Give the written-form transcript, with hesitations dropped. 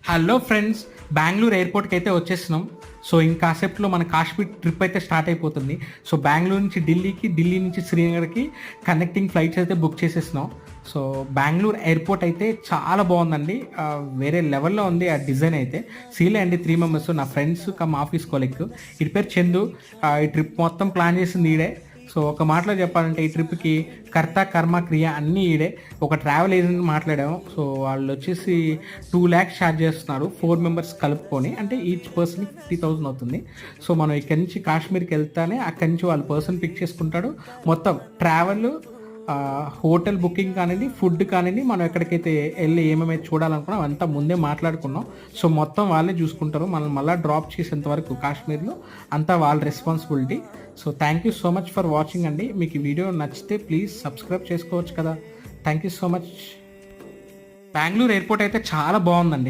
Hello friends, Bengaluru ఎయిర్పోర్ట్కి అయితే వచ్చేసినాం. సో ఇంకాసేపులో మన కాశ్మీర్ ట్రిప్ అయితే స్టార్ట్ అయిపోతుంది. సో బెంగళూరు నుంచి ఢిల్లీకి, ఢిల్లీ నుంచి శ్రీనగర్కి కనెక్టింగ్ ఫ్లైట్స్ అయితే బుక్ చేసేసినాం. సో బెంగళూరు ఎయిర్పోర్ట్ అయితే చాలా బాగుందండి. వేరే లెవెల్లో ఉంది ఆ డిజైన్ అయితే. సీలే అండి 3 మెంబర్స్, నా ఫ్రెండ్స్ కమ్ ఆఫీస్ కొలీగ్. ఇటు పేరు చందు. ఈ ట్రిప్ మొత్తం ప్లాన్ చేసింది ఈడే. సో ఒక మాటలో చెప్పాలంటే ఈ ట్రిప్కి కర్త కర్మ క్రియ అన్నీ ఈడే. ఒక ట్రావెల్ ఏజెంట్ మాట్లాడాము. సో వాళ్ళు వచ్చేసి 2 lakhs ఛార్జ్ చేస్తున్నారు 4 మెంబర్స్ కలుపుకొని. అంటే ఈచ్ పర్సన్కి 50,000 అవుతుంది. సో మనం ఇక్కడి నుంచి కాశ్మీర్కి వెళ్తానే అక్కడి నుంచి వాళ్ళు పర్సన్ పిక్ చేసుకుంటాడు. మొత్తం ట్రావెల్, హోటల్ బుకింగ్ కానివ్వండి, ఫుడ్ కానివ్వండి, మనం ఎక్కడికైతే వెళ్ళి ఏమేమి చూడాలనుకున్నాం అంతా ముందే మాట్లాడుకున్నాం. సో మొత్తం వాళ్ళే చూసుకుంటారు. మనం మళ్ళీ డ్రాప్ చేసేంత వరకు కాశ్మీర్లో అంతా వాళ్ళ responsibility. So thank you so much for watching అండి. మీకు ఈ వీడియో నచ్చితే ప్లీజ్ సబ్స్క్రైబ్ చేసుకోవచ్చు కదా. Thank you so much. Bengaluru airport అయితే చాలా బాగుందండి.